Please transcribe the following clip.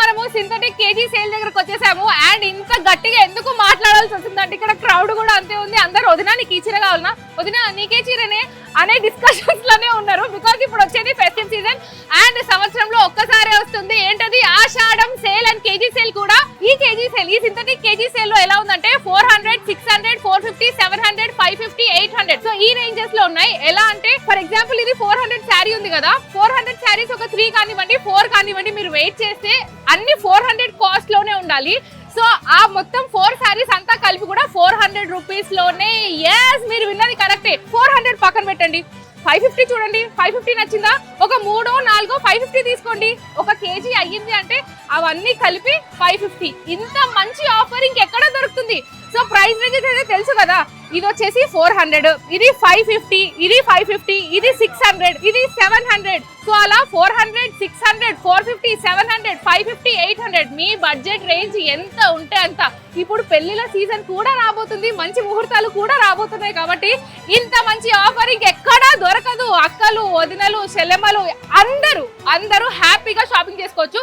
మనము synthetic KG sale దగ్గరకు వచ్చేసాము. అండ్ ఇంత గట్టిగా ఎందుకు మాట్లాడాల్సి వస్తుందంటే ఇక్కడ క్రౌడ్ కూడా అంతే ఉంది. అందరు వదినా నీకు ఈ చీర కావాలన్నా, వదినా నీకే చీరనే అనే డిస్కషన్స్ లోనే ఉన్నారు. బికాస్ ఇప్పుడు వచ్చేది ఫెస్టివ్ సీజన్ అండ్ సంవత్సరంలో ఒక్కసారే వస్తుంది. ఏంటది? ఆషాఢం సేల్ అండ్ కేజీ సేల్ కూడా. ఈ కేజీ సేల్, ఈ సింథటిక్ కేజీ సేల్ లో ఎలా ఉందంటే 400, 600, 450, 700, 550, 800 సో ఈ రేంజెస్ లో ఉన్నాయి. ఎలా అంటే ఫర్ ఎగ్జాంపుల్ ఇది 400 శారీ ఉంది కదా, 400 శారీస్ ఒక 3 కానివ్వండి 4 కానివ్వండి మీరు వెయిట్ చేస్తే అన్ని 400 కాస్ట్ లోనే ఉండాలి. సో ఆ మొత్తం 4 శారీస్ అంతా కలిపి కూడా 400 రూపీస్ లోనే. ఎస్, మీరు విన్నది కరెక్టే. 400 పక్కన పెట్టండి, 550 చూడండి. 550 నచ్చిందా? ఒక 3, 4 550 తీసుకోండి. ఒక కేజీ అయ్యింది అంటే అవన్నీ కలిపి 550. ఇంత మంచి ఆఫర్ ఇంకెక్కడ దొరుకుతుంది? సో ప్రైస్ రేంజెస్ అయితే తెలుసు కదా. ఇది వచ్చేసి 400, ఇది 550, ఇది 550, ఇది 600, ఇది 700. సో అలా 400, 600, 450, 700, 550, 800 మీ బడ్జెట్ రేంజ్ ఎంత ఉంటే అంత. ఇప్పుడు పెళ్లిల సీజన్ కూడా రాబోతుంది, మంచి ముహూర్తాలు కూడా రాబోతున్నాయి కాబట్టి ఇంత మంచి ఆఫర్ ఇంకెక్కడా దొరకదు. అక్కలు, వదినలు, చెల్లెమ్మలు అందరూ హ్యాపీగా షాపింగ్ చేసుకోవచ్చు.